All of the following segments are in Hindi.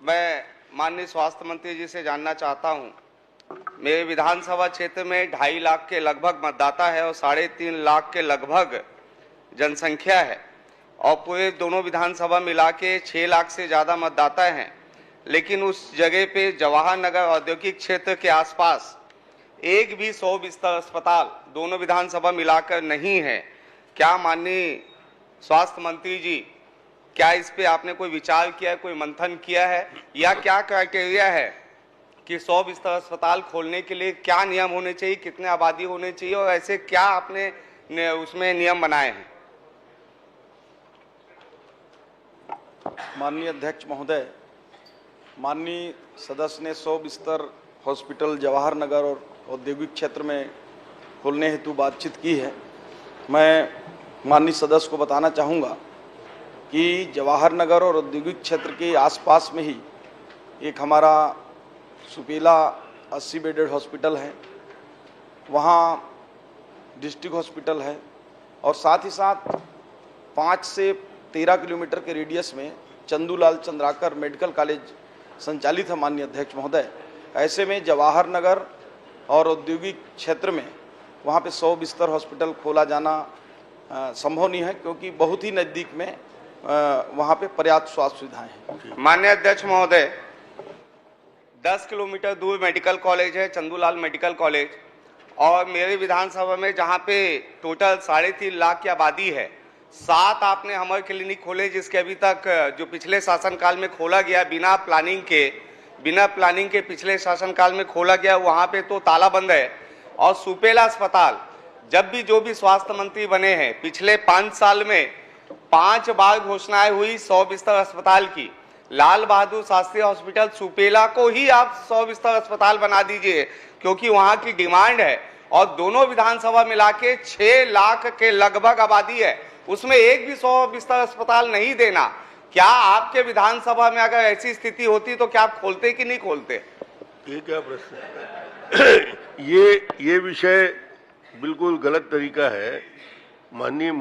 मैं माननीय स्वास्थ्य मंत्री जी से जानना चाहता हूं, मेरे विधानसभा क्षेत्र में 2.5 लाख के लगभग मतदाता है और 3.5 लाख के लगभग जनसंख्या है और पूरे दोनों विधानसभा मिला के 6 लाख से ज़्यादा मतदाता हैं। लेकिन उस जगह पे जवाहर नगर औद्योगिक क्षेत्र के आसपास एक भी 100 बिस्तर अस्पताल दोनों विधानसभा मिलाकर नहीं है। क्या माननीय स्वास्थ्य मंत्री जी, क्या इस पे आपने कोई विचार किया है, कोई मंथन किया है, या क्या क्राइटेरिया है कि 100 बिस्तर अस्पताल खोलने के लिए क्या नियम होने चाहिए, कितने आबादी होने चाहिए, और ऐसे क्या आपने उसमें नियम बनाए हैं? माननीय अध्यक्ष महोदय, माननीय सदस्य ने 100 बिस्तर हॉस्पिटल जवाहर नगर और औद्योगिक क्षेत्र में खोलने हेतु बातचीत की है। मैं माननीय सदस्य को बताना चाहूँगा कि जवाहर नगर और औद्योगिक क्षेत्र के आसपास में ही एक हमारा सुपेला 80 बेडेड हॉस्पिटल है, वहाँ डिस्ट्रिक्ट हॉस्पिटल है, और साथ ही साथ 5 से 13 किलोमीटर के रेडियस में चंदूलाल चंद्राकर मेडिकल कॉलेज संचालित है। माननीय अध्यक्ष महोदय, ऐसे में जवाहर नगर और औद्योगिक क्षेत्र में वहाँ पे 100 बिस्तर हॉस्पिटल खोला जाना संभव नहीं है, क्योंकि बहुत ही नज़दीक में वहाँ पे पर्याप्त स्वास्थ्य सुविधाएं हैं। माननीय अध्यक्ष महोदय, 10 किलोमीटर दूर मेडिकल कॉलेज है, चंदूलाल मेडिकल कॉलेज, और मेरे विधानसभा में जहाँ पे टोटल 3.5 लाख की आबादी है, 7 आपने हमर क्लिनिक खोले, जिसके अभी तक जो पिछले शासनकाल में खोला गया बिना प्लानिंग के पिछले शासनकाल में खोला गया, वहाँ पे तो ताला बंद है। और सुपेला अस्पताल, जब भी जो भी स्वास्थ्य मंत्री बने हैं पिछले 5 साल में 5 बार घोषणाएं हुई 100 बिस्तर अस्पताल की। लाल बहादुर शास्त्री हॉस्पिटल सुपेला को ही आप 100 बिस्तर अस्पताल बना दीजिए, क्योंकि वहां की डिमांड है, और दोनों विधानसभा मिला के 6 लाख के लगभग आबादी है, उसमें एक भी 100 बिस्तर अस्पताल नहीं देना। क्या आपके विधानसभा में अगर ऐसी स्थिति होती तो क्या आप खोलते कि नहीं खोलते? ये क्या प्रश्न है? ये विषय बिल्कुल गलत तरीका है। माननीय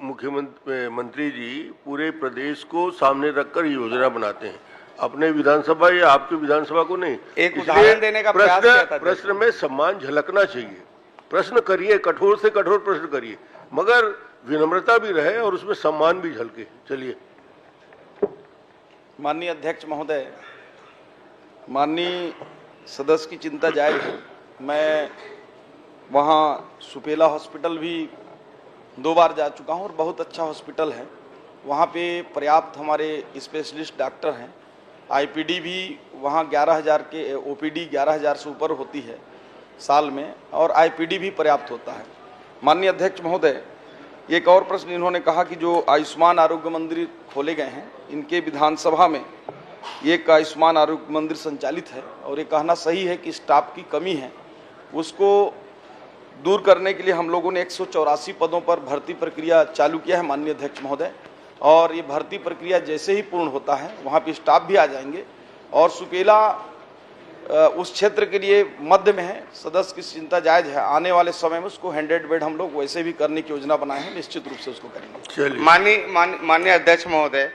मुख्यमंत्री जी पूरे प्रदेश को सामने रखकर योजना बनाते हैं, अपने विधानसभा या आपके विधानसभा को नहीं। एक उदाहरण देने का प्रयास किया था। प्रश्न में सम्मान झलकना चाहिए। प्रश्न करिए, कठोर से कठोर प्रश्न करिए, मगर विनम्रता भी रहे और उसमें सम्मान भी झलके। चलिए। माननीय अध्यक्ष महोदय, माननीय सदस्य की चिंता जायज है। मैं वहाँ सुपेला हॉस्पिटल भी 2 बार जा चुका हूँ और बहुत अच्छा हॉस्पिटल है। वहाँ पे पर्याप्त हमारे स्पेशलिस्ट डॉक्टर हैं। आईपीडी भी वहाँ 11,000 के, ओपीडी 11,000 से ऊपर होती है साल में, और आईपीडी भी पर्याप्त होता है। माननीय अध्यक्ष महोदय, एक और प्रश्न इन्होंने कहा कि जो आयुष्मान आरोग्य मंदिर खोले गए हैं, इनके विधानसभा में एक आयुष्मान आरोग्य मंदिर संचालित है, और ये कहना सही है कि स्टाफ की कमी है। उसको दूर करने के लिए हम लोगों ने 184 पदों पर भर्ती प्रक्रिया चालू किया है माननीय अध्यक्ष महोदय, और ये भर्ती प्रक्रिया जैसे ही पूर्ण होता है वहाँ पे स्टाफ भी आ जाएंगे, और सुपेला उस क्षेत्र के लिए मध्य में है। सदस्य की चिंता जायज है। आने वाले समय में उसको 100 बेड हम लोग वैसे भी करने की योजना बनाए हैं, निश्चित रूप से उसको करेंगे। माननीय अध्यक्ष महोदय,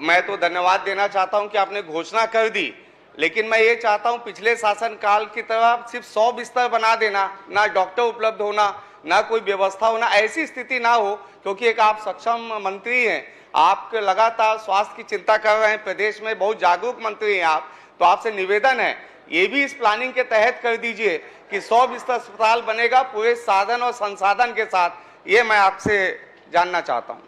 मैं तो धन्यवाद देना चाहता हूं कि आपने घोषणा कर दी, लेकिन मैं ये चाहता हूं पिछले शासनकाल की तरह सिर्फ 100 बिस्तर बना देना, ना डॉक्टर उपलब्ध होना, ना कोई व्यवस्था होना, ऐसी स्थिति ना हो, क्योंकि एक आप सक्षम मंत्री हैं, आप लगातार स्वास्थ्य की चिंता कर रहे हैं, प्रदेश में बहुत जागरूक मंत्री हैं आप, तो आपसे निवेदन है ये भी इस प्लानिंग के तहत कर दीजिए कि 100 बिस्तर अस्पताल बनेगा पूरे साधन और संसाधन के साथ। ये मैं आपसे जानना चाहता हूँ।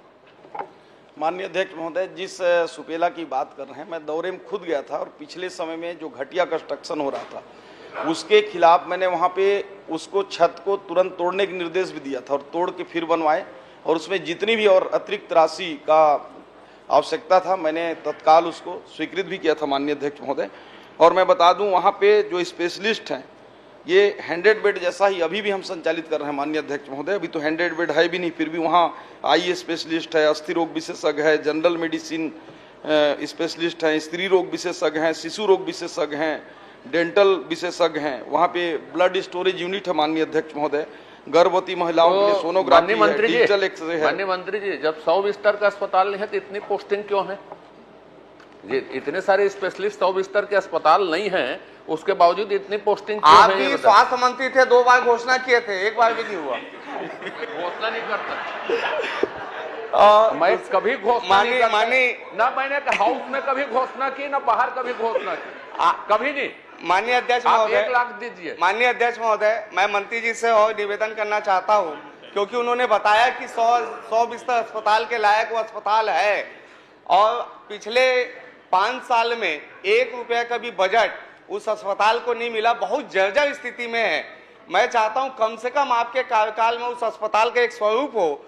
माननीय अध्यक्ष महोदय, जिस सुपेला की बात कर रहे हैं, मैं दौरे में खुद गया था, और पिछले समय में जो घटिया कंस्ट्रक्शन हो रहा था उसके खिलाफ मैंने वहाँ पे उसको छत को तुरंत तोड़ने के निर्देश भी दिया था, और तोड़ के फिर बनवाए, और उसमें जितनी भी और अतिरिक्त राशि का आवश्यकता था मैंने तत्काल उसको स्वीकृत भी किया था माननीय अध्यक्ष महोदय। और मैं बता दूं, वहाँ पे जो स्पेशलिस्ट हैं ये 100 बेड जैसा ही अभी भी हम संचालित कर रहे हैं माननीय अध्यक्ष महोदय। अभी तो 100 बेड है भी नहीं, फिर भी वहाँ आई स्पेशलिस्ट है, अस्थि रोग विशेषज्ञ है, जनरल मेडिसिन स्पेशलिस्ट हैं, स्त्री रोग विशेषज्ञ हैं, शिशु रोग विशेषज्ञ हैं, डेंटल विशेषज्ञ हैं। वहाँ पे ब्लड स्टोरेज यूनिट है माननीय अध्यक्ष महोदय, गर्भवती महिलाओं के लिए सोनोग्राफी है, डिजिटल एक्सरे है। माननीय मंत्री जी, जब 100 बिस्तर का अस्पताल नहीं है तो इतनी पोस्टिंग क्यों है? ये इतने सारे स्पेशलिस्ट 100 बिस्तर के अस्पताल नहीं हैं, उसके बावजूद इतनी पोस्टिंग आप भी स्वास्थ्य मंत्री थे, 2 बार घोषणा किए थे, एक बार भी नहीं हुआ। घोषणा नहीं करता। मैं कभी घोषणा नहीं करता। ना मैंने हाउस में कभी घोषणा की, ना बाहर कभी घोषणा की, कभी नहीं। माननीय अध्यक्ष आप महोदय, 1 लाख दीजिए। माननीय अध्यक्ष महोदय, मैं मंत्री जी से और निवेदन करना चाहता हूं, क्योंकि उन्होंने बताया कि 100 बिस्तर अस्पताल के लायक वो अस्पताल है, और पिछले 5 साल में 1 रुपया का भी बजट उस अस्पताल को नहीं मिला, बहुत जर्जर स्थिति में है। मैं चाहता हूं कम से कम आपके कार्यकाल में उस अस्पताल का एक स्वरूप हो,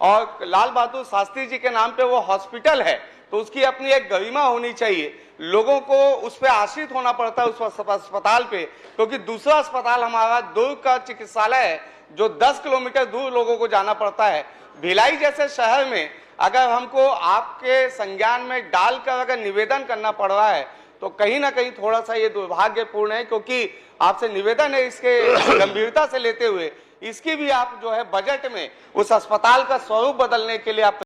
और लाल बहादुर शास्त्री जी के नाम पे वो हॉस्पिटल है तो उसकी अपनी एक गरिमा होनी चाहिए। लोगों को उस पर आश्रित होना पड़ता है उस अस्पताल पे, क्योंकि दूसरा अस्पताल हमारा दुर्ग का चिकित्सालय है जो 10 किलोमीटर दूर लोगों को जाना पड़ता है। भिलाई जैसे शहर में अगर हमको आपके संज्ञान में डालकर अगर निवेदन करना पड़ रहा है तो कहीं ना कहीं थोड़ा सा ये दुर्भाग्यपूर्ण है, क्योंकि आपसे निवेदन है इसके गंभीरता से लेते हुए इसकी भी आप जो है बजट में उस अस्पताल का स्वरूप बदलने के लिए आप